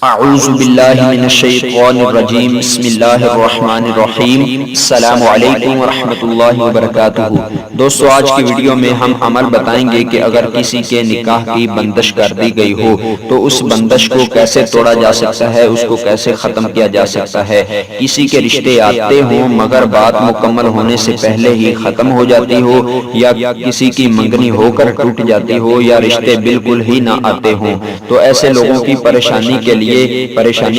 اعوذ باللہ من الشیطان الرجیم بسم اللہ الرحمن الرحیم السلام علیکم ورحمۃ اللہ وبرکاتہ۔ دوستو آج کی ویڈیو میں ہم عمل بتائیں گے کہ اگر کسی کے نکاح کی بندش کر دی گئی ہو تو اس بندش کو کیسے توڑا جا سکتا ہے، اس کو کیسے ختم کیا جا سکتا ہے۔ کسی کے رشتے آتے ہوں مگر بات مکمل ہونے سے پہلے ہی ختم ہو جاتی ہو، یا کسی کی منگنی ہو کر ٹوٹ جاتی ہو، یا رشتے بالکل ہی نہ آتے ہوں، تو ایسے لوگوں کی پریشانی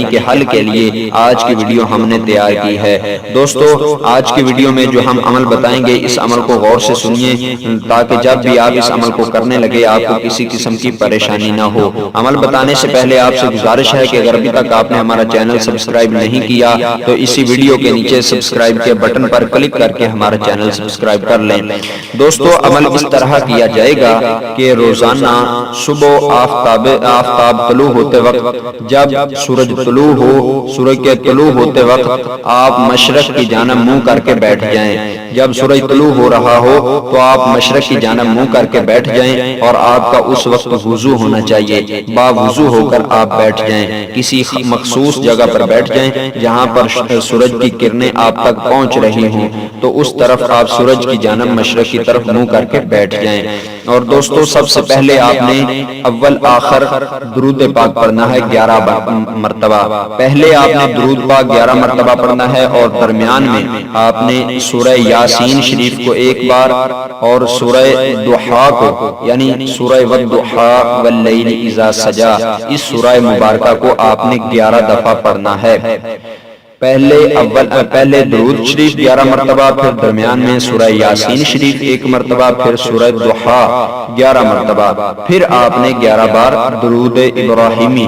کے حل کے لیے آج کی ویڈیو ہم نے تیار کی ہے۔ دوستو آج کی ویڈیو میں جو ہم عمل بتائیں گے اس عمل کو غور سے سنیے تاکہ جب بھی آپ اس عمل کو کرنے لگے آپ کو کسی قسم کی پریشانی نہ ہو۔ عمل بتانے سے پہلے آپ سے گزارش ہے کہ اگر ابھی تک آپ نے ہمارا چینل سبسکرائب نہیں کیا تو اسی ویڈیو کے نیچے سبسکرائب کے بٹن پر کلک کر کے ہمارا چینل سبسکرائب کر لیں۔ دوستو عمل اس طرح کیا جائے گا کہ روزانہ صبح آفتاب طلوع ہوتے وقت، جب سورج طلوع ہو، سورج کے طلوع ہوتے وقت آپ مشرق کی جانب منہ کر کے بیٹھ جائیں۔ جب سورج طلوع ہو رہا ہو تو آپ مشرق کی جانب منہ کر کے بیٹھ جائیں، اور آپ کا اس وقت وضو ہونا چاہیے۔ باوضو ہو کر آپ بیٹھ جائیں، کسی مخصوص جگہ پر بیٹھ جائیں جہاں پر سورج کی کرنیں آپ تک پہنچ رہی ہوں، تو اس طرف آپ سورج کی جانب مشرق کی طرف منہ کر کے بیٹھ جائیں۔ اور دوستو سب سے پہلے آپ نے اول آخر درود پاک پڑھنا ہے 11 مرتبہ۔ پہلے آپ نے درود پاک 11 مرتبہ پڑھنا ہے، اور درمیان میں آپ نے سورہ یاسین شریف کو ایک بار اور سورہ ضحیٰ کو یعنی سورہ والضحیٰ واللیل اذا سجا اس سورہ مبارکہ کو آپ نے 11 دفعہ پڑھنا ہے۔ پہلے درود شریف 11 مرتبہ، پھر درمیان میں سورہ یاسین شریف 1 مرتبہ، پھر سورہ ضحیٰ 11 مرتبہ، پھر آپ نے 11 بار درود ابراہیمی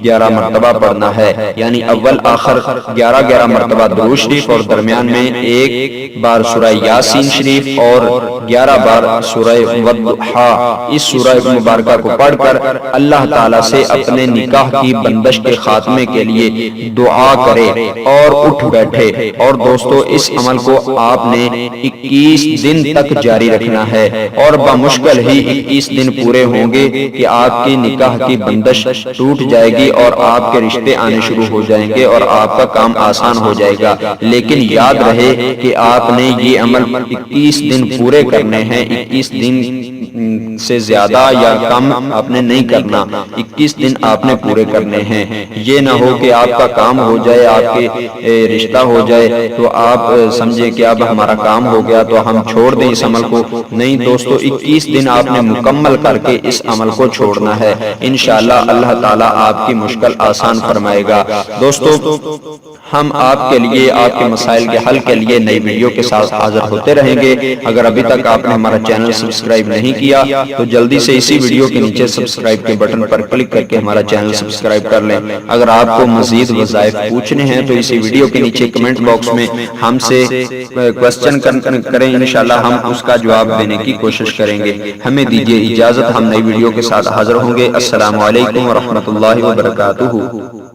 11 مرتبہ پڑھنا ہے، یعنی اول آخر 11 مرتبہ درود شریف، اور درمیان میں 1 بار سورہ یاسین شریف اور 11 بار سورہ والضحیٰ اس سورہ مبارکہ کو پڑھ کر اللہ تعالیٰ سے اپنے نکاح کی بندش کے خاتمے کے لیے دعا کرے اور اٹھ بیٹھے۔ اور دوستو اس عمل کو آپ نے 21 دن تک جاری رکھنا ہے، اور بمشکل ہی 21 دن پورے ہوں گے کہ آپ کی نکاح کی بندش ٹوٹ جائے گی اور آپ کے رشتے آنے شروع ہو جائیں گے اور آپ کا کام آسان ہو جائے گا۔ لیکن یاد رہے کہ آپ نے یہ عمل 21 دن پورے کرنے ہیں، 21 دن سے زیادہ یا کم آپ نے نہیں کرنا، 21 دن آپ نے پورے کرنے ہیں۔ یہ نہ ہو کہ آپ کا کام ہو جائے، آپ کے رشتہ ہو جائے تو آپ سمجھے کہ اب ہمارا کام ہو گیا تو ہم چھوڑ دیں اس عمل کو۔ نہیں دوستو 21 دن آپ نے مکمل کر کے اس عمل کو چھوڑنا ہے، انشاءاللہ اللہ تعالیٰ آپ کی مشکل آسان فرمائے گا۔ دوستو ہم آپ کے لیے آپ کے مسائل کے حل کے لیے نئی ویڈیو کے ساتھ حاضر ہوتے رہیں گے۔ اگر ابھی تک آپ نے ہمارا چینل سبسکرائب نہیں کیا تو جلدی سے اسی ویڈیو کے نیچے سبسکرائب کے بٹن پر کلک کر کے ہمارا چینل سبسکرائب کر لیں۔ اگر آپ کو مزید وظائف پوچھنے ہیں تو اسی ویڈیو کے نیچے کمنٹ باکس میں ہم سے کوسچن کریں، انشاءاللہ ہم اس کا جواب دینے کی کوشش کریں گے۔ ہمیں دیجیے اجازت، ہم نئی ویڈیو کے ساتھ حاضر ہوں گے۔ السلام علیکم ورحمۃ اللہ وبرکاتہ۔